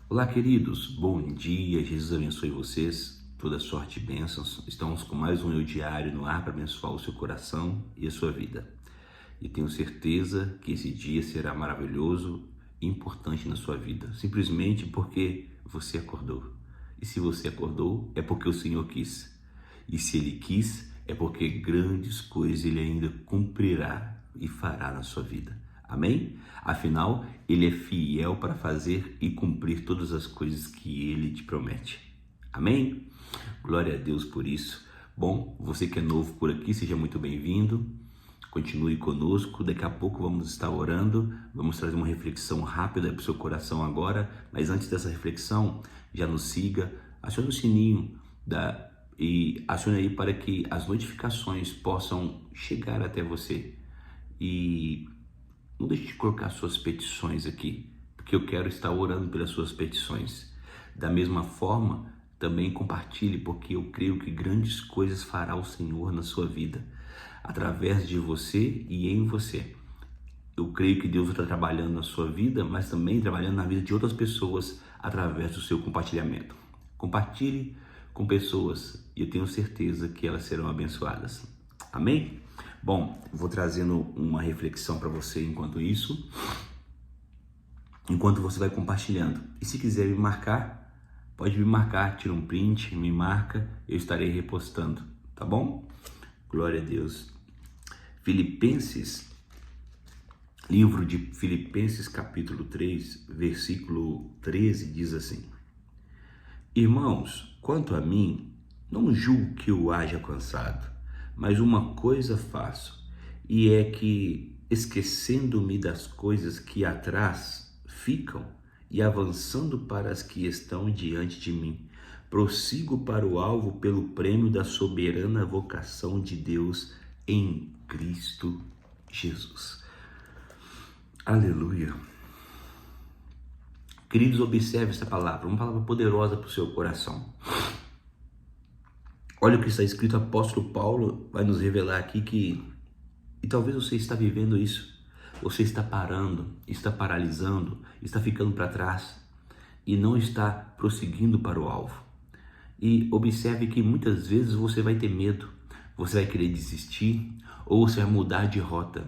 Olá, queridos, bom dia, Jesus abençoe vocês, toda sorte e bênçãos. Estamos com mais um Eu Diário no ar para abençoar o seu coração e a sua vida. E tenho certeza que esse dia será maravilhoso e importante na sua vida, simplesmente porque você acordou. E se você acordou, é porque o Senhor quis. E se Ele quis, é porque grandes coisas Ele ainda cumprirá e fará na sua vida. Amém? Afinal, Ele é fiel para fazer e cumprir todas as coisas que Ele te promete. Amém? Glória a Deus por isso. Bom, você que é novo por aqui, seja muito bem-vindo. Continue conosco. Daqui a pouco vamos estar orando. Vamos trazer uma reflexão rápida para o seu coração agora. Mas antes dessa reflexão, já nos siga, acione o sininho e acione aí para que as notificações possam chegar até você. E não deixe de colocar suas petições aqui, porque eu quero estar orando pelas suas petições. Da mesma forma, também compartilhe, porque eu creio que grandes coisas fará o Senhor na sua vida, através de você e em você. Eu creio que Deus está trabalhando na sua vida, mas também trabalhando na vida de outras pessoas através do seu compartilhamento. Compartilhe com pessoas e eu tenho certeza que elas serão abençoadas. Amém? Bom, vou trazendo uma reflexão para você enquanto você vai compartilhando. E se quiser me marcar, pode me marcar, tira um print, me marca, eu estarei repostando, tá bom? Glória a Deus. Livro de Filipenses capítulo 3, versículo 13 diz assim: Irmãos, quanto a mim, não julgo que eu haja alcançado, mas uma coisa faço, e é que, esquecendo-me das coisas que atrás ficam e avançando para as que estão diante de mim, prossigo para o alvo pelo prêmio da soberana vocação de Deus em Cristo Jesus. Aleluia. Queridos, observe essa palavra, uma palavra poderosa para o seu coração. Olha o que está escrito, o apóstolo Paulo vai nos revelar aqui e talvez você está vivendo isso. Você está parando, está paralisando, está ficando para trás e não está prosseguindo para o alvo. E observe que muitas vezes você vai ter medo, você vai querer desistir ou você vai mudar de rota.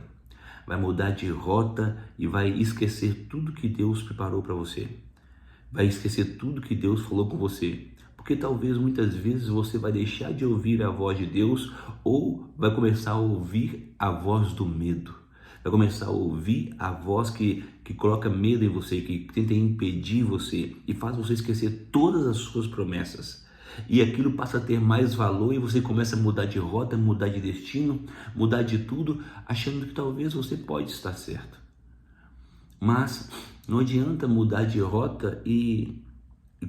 Vai mudar de rota e vai esquecer tudo que Deus preparou para você. Vai esquecer tudo que Deus falou com você. Porque talvez muitas vezes você vai deixar de ouvir a voz de Deus ou vai começar a ouvir a voz do medo. Vai começar a ouvir a voz que coloca medo em você, que tenta impedir você e faz você esquecer todas as suas promessas. E aquilo passa a ter mais valor e você começa a mudar de rota, mudar de destino, mudar de tudo, achando que talvez você pode estar certo. Mas não adianta mudar de rota e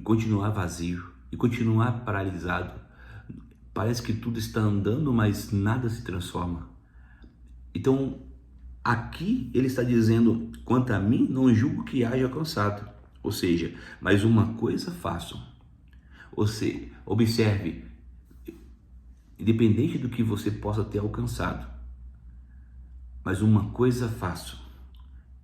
continuar vazio, e continuar paralisado. Parece que tudo está andando, mas nada se transforma. Então, aqui ele está dizendo, quanto a mim, não julgo que haja alcançado. Ou seja, mas uma coisa faço. Você observe, independente do que você possa ter alcançado, mas uma coisa faço,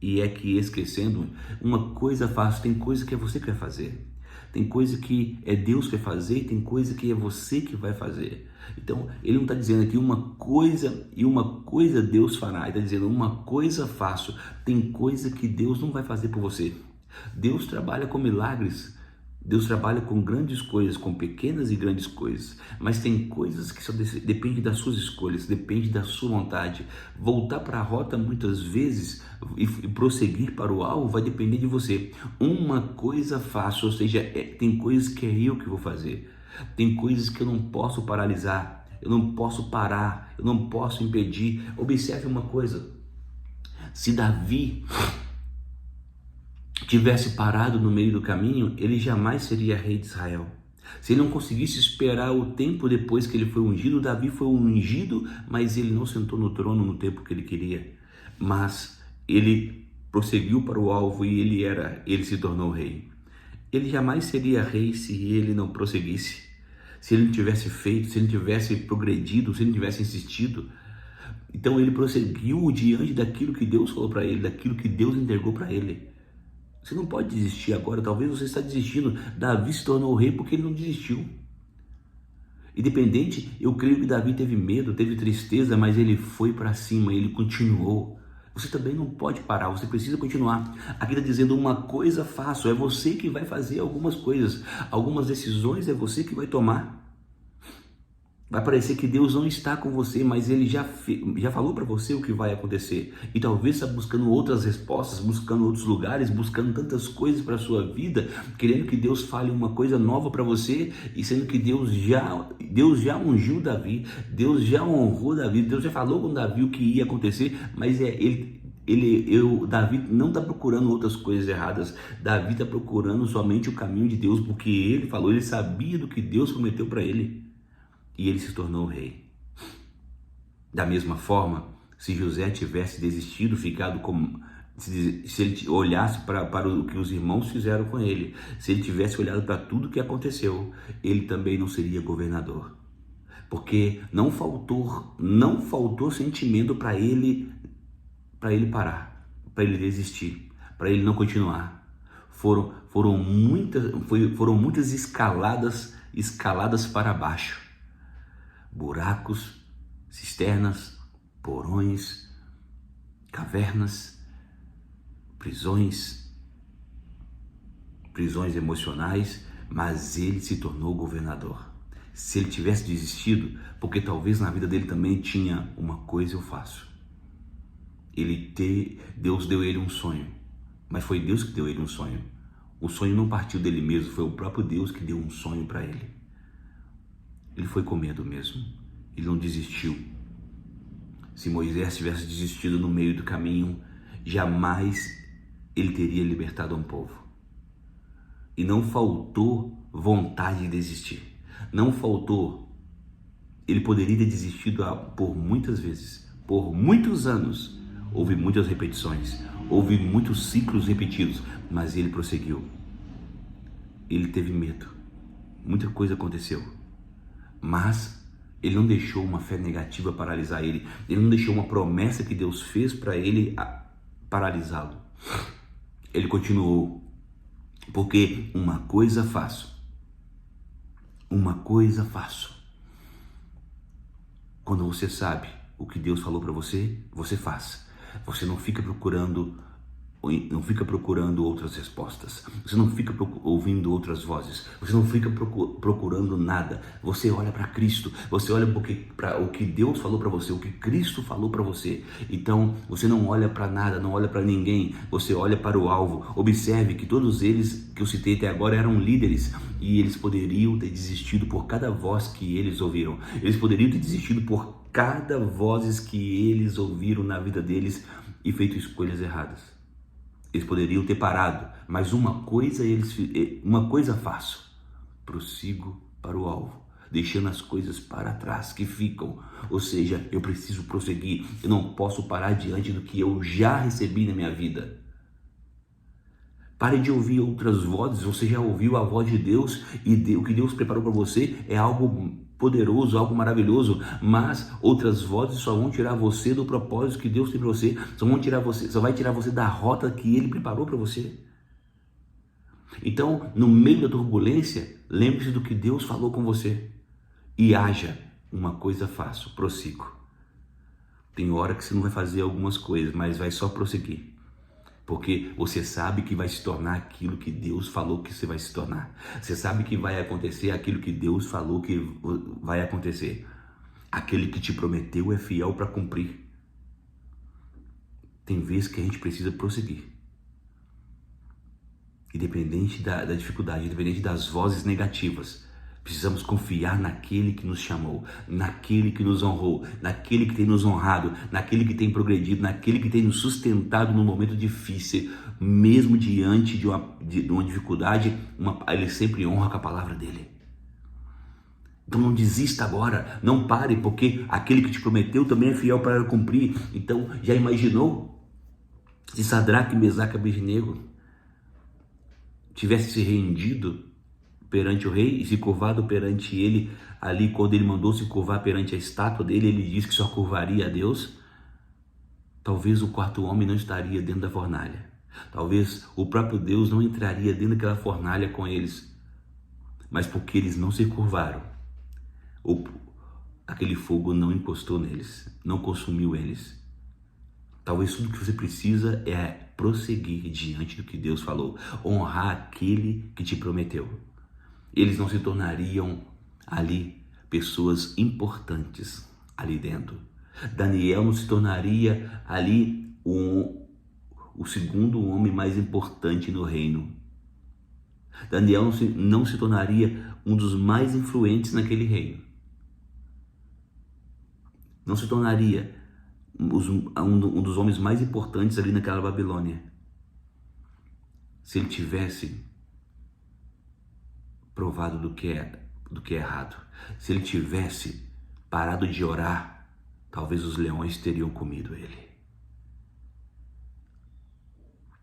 e é que esquecendo, uma coisa faço, tem coisa que é você que vai fazer, tem coisa que é Deus que vai fazer, e tem coisa que é você que vai fazer. Então, ele não está dizendo aqui uma coisa Deus fará, ele está dizendo uma coisa faço, tem coisa que Deus não vai fazer por você. Deus trabalha com milagres, Deus trabalha com grandes coisas, com pequenas e grandes coisas, mas tem coisas que só dependem das suas escolhas, depende da sua vontade. Voltar para a rota muitas vezes e prosseguir para o alvo vai depender de você. Uma coisa faço, ou seja, tem coisas que é eu que vou fazer, tem coisas que eu não posso paralisar, eu não posso parar, eu não posso impedir. Observe uma coisa, se Davi tivesse parado no meio do caminho, ele jamais seria rei de Israel. Se ele não conseguisse esperar o tempo depois que ele foi ungido, Davi foi ungido, mas ele não sentou no trono no tempo que ele queria. Mas ele prosseguiu para o alvo e ele se tornou rei. Ele jamais seria rei se ele não prosseguisse, se ele não tivesse feito, se ele não tivesse progredido, se ele não tivesse insistido. Então ele prosseguiu diante daquilo que Deus falou para ele, daquilo que Deus entregou para ele. Você não pode desistir agora. Talvez você está desistindo. Davi se tornou rei porque ele não desistiu. Independente, eu creio que Davi teve medo, teve tristeza, mas ele foi para cima, ele continuou. Você também não pode parar, você precisa continuar. Aqui está dizendo uma coisa fácil, é você que vai fazer algumas coisas, algumas decisões é você que vai tomar. Vai parecer que Deus não está com você, mas Ele já falou para você o que vai acontecer. E talvez está buscando outras respostas, buscando outros lugares, buscando tantas coisas para a sua vida, querendo que Deus fale uma coisa nova para você, e sendo que Deus já ungiu Davi, Deus já honrou Davi, Deus já falou com Davi o que ia acontecer, mas Davi não está procurando outras coisas erradas. Davi está procurando somente o caminho de Deus, porque ele falou, ele sabia do que Deus prometeu para ele. E ele se tornou rei. Da mesma forma, se José tivesse desistido, ficado como... Se ele olhasse para o que os irmãos fizeram com ele, se ele tivesse olhado para tudo que aconteceu, ele também não seria governador. Porque não faltou sentimento para ele parar, para ele desistir, para ele não continuar. Foram muitas escaladas para baixo. Buracos, cisternas, porões, cavernas, prisões emocionais, mas ele se tornou governador. Se ele tivesse desistido, porque talvez na vida dele também tinha uma coisa eu faço. Deus deu ele um sonho, mas foi Deus que deu ele um sonho. O sonho não partiu dele mesmo, foi o próprio Deus que deu um sonho para ele. Ele foi com medo mesmo, ele não desistiu. Se Moisés tivesse desistido no meio do caminho, jamais ele teria libertado um povo. E não faltou vontade de desistir, não faltou. Ele poderia ter desistido por muitas vezes, por muitos anos. Houve muitas repetições, houve muitos ciclos repetidos, mas ele prosseguiu. Ele teve medo, muita coisa aconteceu. Mas ele não deixou uma fé negativa paralisar ele. Ele não deixou uma promessa que Deus fez para ele paralisá-lo. Ele continuou. Porque uma coisa faço. Quando você sabe o que Deus falou para você, você faz. Você não fica procurando outras respostas, você não fica ouvindo outras vozes, você não fica procurando nada. Você olha para Cristo, você olha para o que Deus falou para você, o que Cristo falou para você. Então você não olha para nada, não olha para ninguém, você olha para o alvo. Observe que todos eles que eu citei até agora eram líderes, e eles poderiam ter desistido por cada voz que eles ouviram. Eles poderiam ter desistido por cada voz que eles ouviram na vida deles e feito escolhas erradas. Eles poderiam ter parado, mas uma coisa faço, prossigo para o alvo, deixando as coisas para trás que ficam. Ou seja, eu preciso prosseguir, eu não posso parar diante do que eu já recebi na minha vida. Pare de ouvir outras vozes. Você já ouviu a voz de Deus, e o que Deus preparou para você é algo poderoso, algo maravilhoso, mas outras vozes só vão tirar você do propósito que Deus tem para você, só vai tirar você da rota que Ele preparou para você. Então, no meio da turbulência, lembre-se do que Deus falou com você e haja. Uma coisa faço, prossigo. Tem hora que você não vai fazer algumas coisas, mas vai só prosseguir. Porque você sabe que vai se tornar aquilo que Deus falou que você vai se tornar. Você sabe que vai acontecer aquilo que Deus falou que vai acontecer. Aquele que te prometeu é fiel para cumprir. Tem vezes que a gente precisa prosseguir. Independente da dificuldade, independente das vozes negativas, precisamos confiar naquele que nos chamou, naquele que nos honrou, naquele que tem nos honrado, naquele que tem progredido, naquele que tem nos sustentado no momento difícil, mesmo diante de uma dificuldade, ele sempre honra com a palavra dele. Então não desista agora, não pare, porque aquele que te prometeu também é fiel para cumprir. Então, já imaginou se Sadraque, Mesaque e Abednego tivesse se rendido perante o rei e se curvado perante ele ali, quando ele mandou se curvar perante a estátua dele, ele disse que só curvaria a Deus? Talvez o quarto homem não estaria dentro da fornalha. Talvez o próprio Deus não entraria dentro daquela fornalha com eles, mas porque eles não se curvaram, aquele fogo não encostou neles, não consumiu eles. Talvez tudo que você precisa é prosseguir diante do que Deus falou, honrar aquele que te prometeu. Eles não se tornariam ali pessoas importantes ali dentro. Daniel não se tornaria ali o segundo homem mais importante no reino. Daniel não se tornaria um dos mais influentes naquele reino. Não se tornaria um dos homens mais importantes ali naquela Babilônia. Se ele tivesse provado do que é errado. Se ele tivesse parado de orar, talvez os leões teriam comido ele.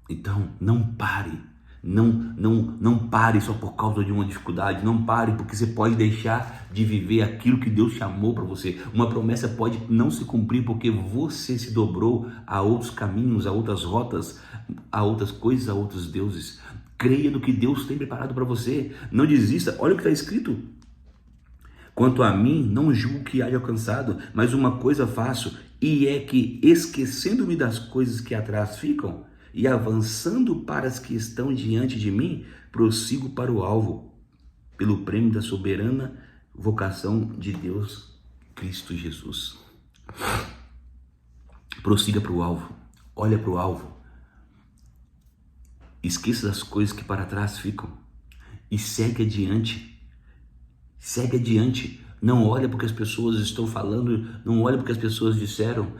Então, não pare. Não pare só por causa de uma dificuldade. Não pare porque você pode deixar de viver aquilo que Deus chamou para você. Uma promessa pode não se cumprir porque você se dobrou a outros caminhos, a outras rotas, a outras coisas, a outros deuses. Creia no que Deus tem preparado para você. Não desista. Olha o que está escrito. Quanto a mim, não julgo que haja alcançado, mas uma coisa faço, e é que, esquecendo-me das coisas que atrás ficam, e avançando para as que estão diante de mim, prossigo para o alvo, pelo prêmio da soberana vocação de Deus, Cristo Jesus. Prossiga para o alvo, olha para o alvo, esqueça das coisas que para trás ficam e segue adiante. Segue adiante, não olha porque as pessoas estão falando, não olha porque as pessoas disseram.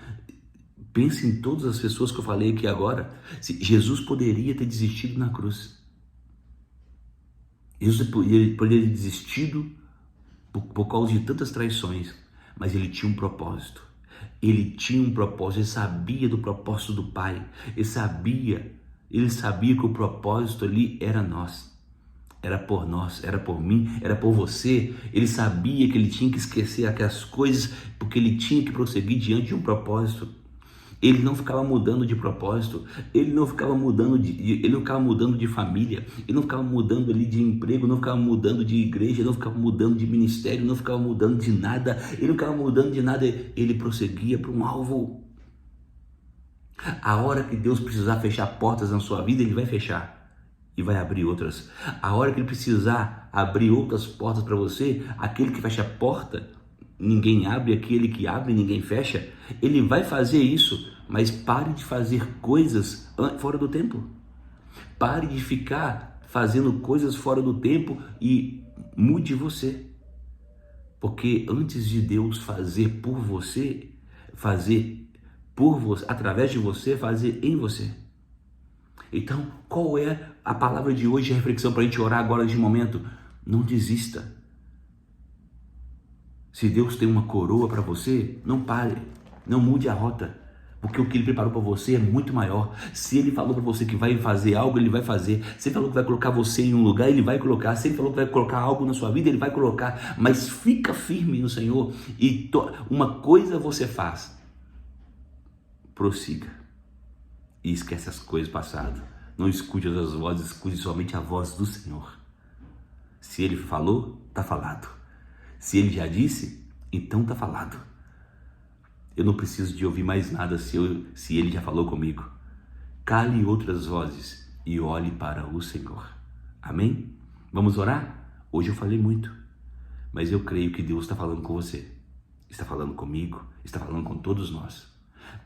Pense em todas as pessoas que eu falei aqui agora. Jesus poderia ter desistido na cruz. Jesus poderia ter desistido por causa de tantas traições, mas ele tinha um propósito. Ele tinha um propósito, ele sabia do propósito do Pai. Ele sabia que o propósito ali era nós. Era por nós, era por mim, era por você. Ele sabia que ele tinha que esquecer aquelas coisas porque ele tinha que prosseguir diante de um propósito. Ele não ficava mudando de propósito, ele não ficava mudando de família, ele não ficava mudando ali de emprego, não ficava mudando de igreja, não ficava mudando de ministério, não ficava mudando de nada, ele não ficava mudando de nada, ele prosseguia para um alvo. A hora que Deus precisar fechar portas na sua vida, ele vai fechar e vai abrir outras. A hora que ele precisar abrir outras portas para você, aquele que fecha a porta, ninguém abre, aquele que abre, ninguém fecha. Ele vai fazer isso, mas pare de fazer coisas fora do tempo. Pare de ficar fazendo coisas fora do tempo e mude você. Porque antes de Deus fazer por você, através de você, fazer em você. Então, qual é a palavra de hoje, a reflexão para a gente orar agora de momento? Não desista. Se Deus tem uma coroa para você, não pare, não mude a rota, porque o que Ele preparou para você é muito maior. Se Ele falou para você que vai fazer algo, Ele vai fazer. Se Ele falou que vai colocar você em um lugar, Ele vai colocar. Se Ele falou que vai colocar algo na sua vida, Ele vai colocar. Mas fica firme no Senhor e uma coisa você faz, prossiga e esquece as coisas passadas. Não escute as vozes, escute somente a voz do Senhor. Se Ele falou, está falado. Se Ele já disse, então está falado. Eu não preciso de ouvir mais nada se Ele já falou comigo. Cale outras vozes e olhe para o Senhor. Amém? Vamos orar? Hoje eu falei muito, mas eu creio que Deus está falando com você. Está falando comigo, está falando com todos nós.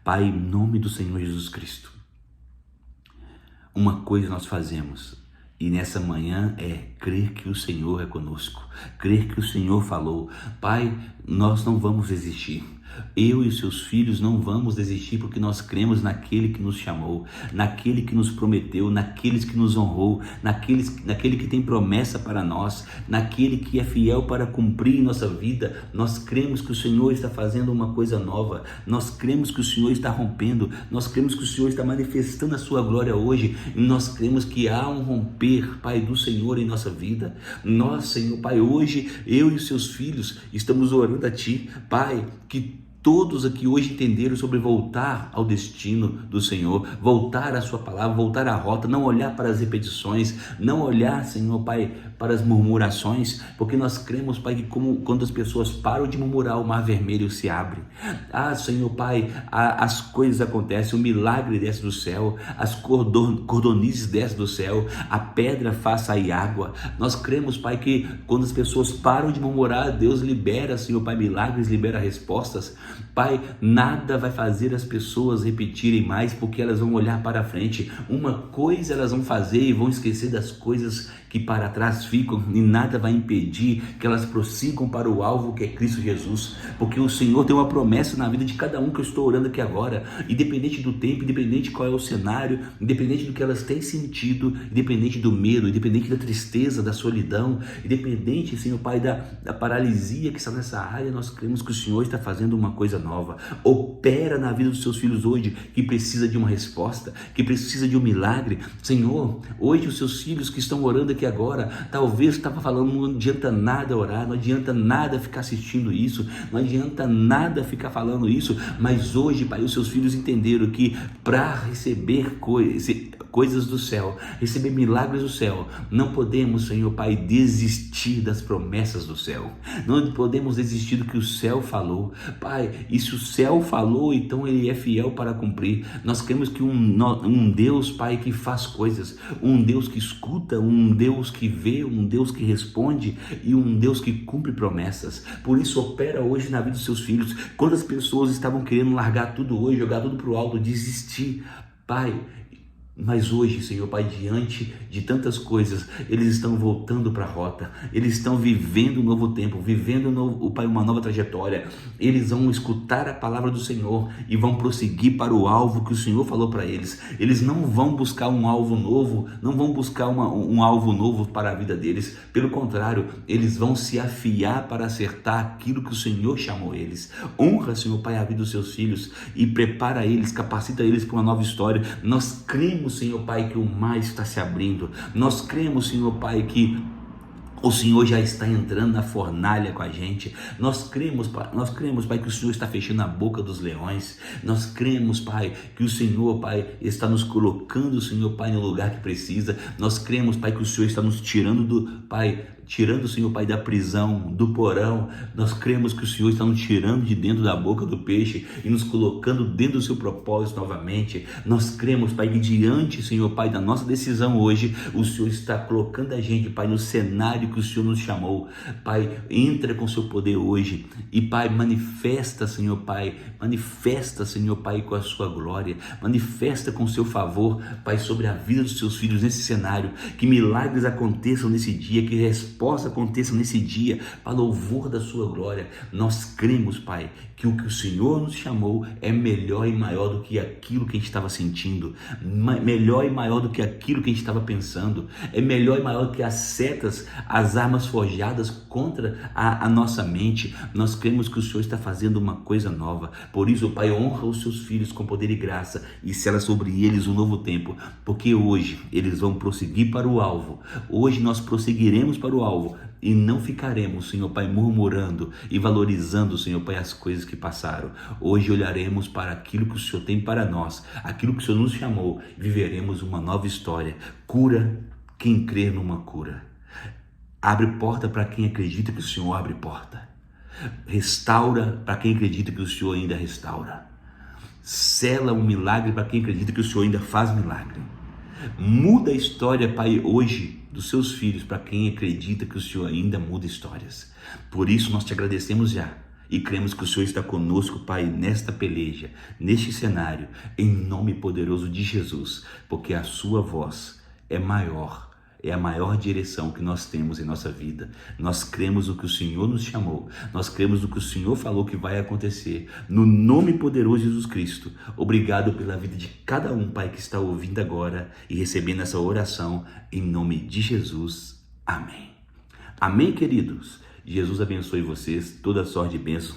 Pai, em nome do Senhor Jesus Cristo, uma coisa nós fazemos, e nessa manhã é crer que o Senhor é conosco, crer que o Senhor falou. Pai, nós não vamos desistir. Eu e seus filhos não vamos desistir porque nós cremos naquele que nos chamou, naquele que nos prometeu, naqueles que nos honrou, naquele que tem promessa para nós, naquele que é fiel para cumprir em nossa vida. Nós cremos que o Senhor está fazendo uma coisa nova, nós cremos que o Senhor está rompendo, nós cremos que o Senhor está manifestando a sua glória hoje, e nós cremos que há um romper, Pai, do Senhor em nossa vida. Nós, Senhor, Pai, hoje eu e os seus filhos estamos orando a Ti, Pai, que todos aqui hoje entenderam sobre voltar ao destino do Senhor, voltar à sua palavra, voltar à rota, não olhar para as repetições, não olhar, Senhor Pai, para as murmurações, porque nós cremos, Pai, que quando as pessoas param de murmurar, o mar vermelho se abre. Senhor Pai, as coisas acontecem, o milagre desce do céu, as cordonizes descem do céu, a pedra faz sair água. Nós cremos, Pai, que quando as pessoas param de murmurar, Deus libera, Senhor Pai, milagres, libera respostas. Pai, nada vai fazer as pessoas repetirem mais, porque elas vão olhar para frente. Uma coisa elas vão fazer e vão esquecer das coisas que para trás ficam, e nada vai impedir que elas prossigam para o alvo que é Cristo Jesus, porque o Senhor tem uma promessa na vida de cada um que eu estou orando aqui agora, independente do tempo, independente de qual é o cenário, independente do que elas têm sentido, independente do medo, independente da tristeza, da solidão, independente, Senhor Pai, da paralisia que está nessa área, nós cremos que o Senhor está fazendo uma coisa nova. Opera na vida dos seus filhos hoje, que precisa de uma resposta, que precisa de um milagre. Senhor, hoje os seus filhos que estão orando aqui agora, talvez estava falando, não adianta nada orar, não adianta nada ficar assistindo isso, não adianta nada ficar falando isso, mas hoje, Pai, os seus filhos entenderam que para receber coisas do céu, receber milagres do céu, não podemos, Senhor Pai, desistir das promessas do céu, não podemos desistir do que o céu falou, Pai, e se o céu falou, então ele é fiel para cumprir. Nós cremos que um Deus, Pai, que faz coisas, um Deus que escuta, um Deus que vê, um Deus que responde e um Deus que cumpre promessas. Por isso opera hoje na vida dos seus filhos. Quando as pessoas estavam querendo largar tudo hoje, jogar tudo para o alto, desistir, Pai, mas hoje, Senhor Pai, diante de tantas coisas, eles estão voltando para a rota, eles estão vivendo um novo tempo, vivendo Pai, uma nova trajetória. Eles vão escutar a palavra do Senhor e vão prosseguir para o alvo que o Senhor falou para eles. Eles não vão buscar um alvo novo, não vão buscar um alvo novo para a vida deles. Pelo contrário, eles vão se afiar para acertar aquilo que o Senhor chamou eles. Honra, Senhor Pai, a vida dos seus filhos e prepara eles, capacita eles para uma nova história. Nós cremos, Senhor Pai, que o mar está se abrindo. Nós cremos, Senhor Pai, que o Senhor já está entrando na fornalha com a gente. Nós cremos, Pai, que o Senhor está fechando a boca dos leões. Nós cremos, Pai, que o Senhor, Pai, está nos colocando, Senhor Pai, no lugar que precisa. Nós cremos, Pai, que o Senhor está nos tirando tirando, Senhor Pai, da prisão, do porão. Nós cremos que o Senhor está nos tirando de dentro da boca do peixe e nos colocando dentro do seu propósito novamente. Nós cremos, Pai, que diante, Senhor Pai, da nossa decisão hoje, o Senhor está colocando a gente, Pai, no cenário que o Senhor nos chamou. Pai, entra com o seu poder hoje e, Pai, manifesta, Senhor Pai, com a sua glória, manifesta com o seu favor, Pai, sobre a vida dos seus filhos nesse cenário, que milagres aconteçam nesse dia, que resposta aconteça nesse dia, para louvor da sua glória. Nós cremos, Pai, que o que o Senhor nos chamou é melhor e maior do que aquilo que a gente estava sentindo, melhor e maior do que aquilo que a gente estava pensando, é melhor e maior do que as setas, as armas forjadas contra a nossa mente. Nós cremos que o Senhor está fazendo uma coisa nova. Por isso, Pai, honra os seus filhos com poder e graça e sela sobre eles um novo tempo, porque hoje eles vão prosseguir para o alvo. Hoje nós prosseguiremos para o alvo e não ficaremos, Senhor Pai, murmurando e valorizando, Senhor Pai, as coisas que passaram. Hoje olharemos para aquilo que o Senhor tem para nós, aquilo que o Senhor nos chamou, viveremos uma nova história. Cura quem crer numa cura. Abre porta para quem acredita que o Senhor abre porta. Restaura para quem acredita que o Senhor ainda restaura. Sela um milagre para quem acredita que o Senhor ainda faz milagre. Muda a história, Pai, hoje dos seus filhos para quem acredita que o Senhor ainda muda histórias. Por isso nós te agradecemos já e cremos que o Senhor está conosco, Pai, nesta peleja, neste cenário, em nome poderoso de Jesus, porque a sua voz é maior. É a maior direção que nós temos em nossa vida. Nós cremos no que o Senhor nos chamou. Nós cremos no que o Senhor falou que vai acontecer. No nome poderoso de Jesus Cristo. Obrigado pela vida de cada um, Pai, que está ouvindo agora e recebendo essa oração. Em nome de Jesus. Amém. Amém, queridos. Jesus abençoe vocês. Toda sorte de bênção.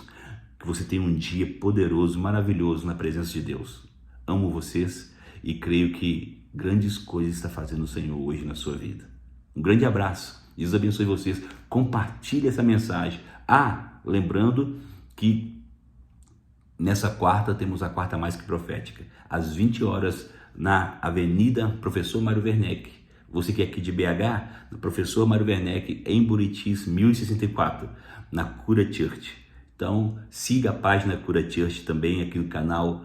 Que você tenha um dia poderoso, maravilhoso na presença de Deus. Amo vocês e creio que grandes coisas está fazendo o Senhor hoje na sua vida. Um grande abraço. Deus abençoe vocês. Compartilhe essa mensagem. Lembrando que Nessa quarta temos a quarta mais que profética, às 20 horas na Avenida Professor Mário Werneck. Você que é aqui de BH, no Professor Mário Werneck, em Buritis, 1064, na Cura Church. Então, siga a página Cura Church também aqui no canal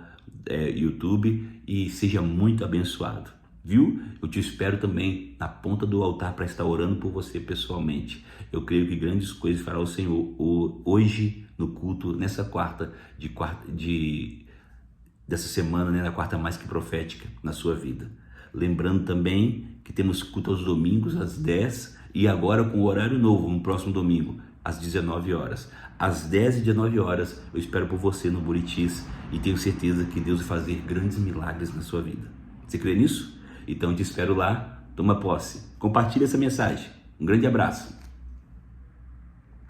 YouTube e seja muito abençoado. Viu? Eu te espero também na ponta do altar para estar orando por você pessoalmente. Eu creio que grandes coisas fará o Senhor hoje no culto, nessa dessa semana, né, na quarta mais que profética na sua vida. Lembrando também que temos culto aos domingos às 10 e agora com o horário novo, no próximo domingo, às 19 horas. Às 10 e 19 horas eu espero por você no Buritis e tenho certeza que Deus vai fazer grandes milagres na sua vida. Você crê nisso? Então te espero lá, toma posse. Compartilhe essa mensagem. Um grande abraço.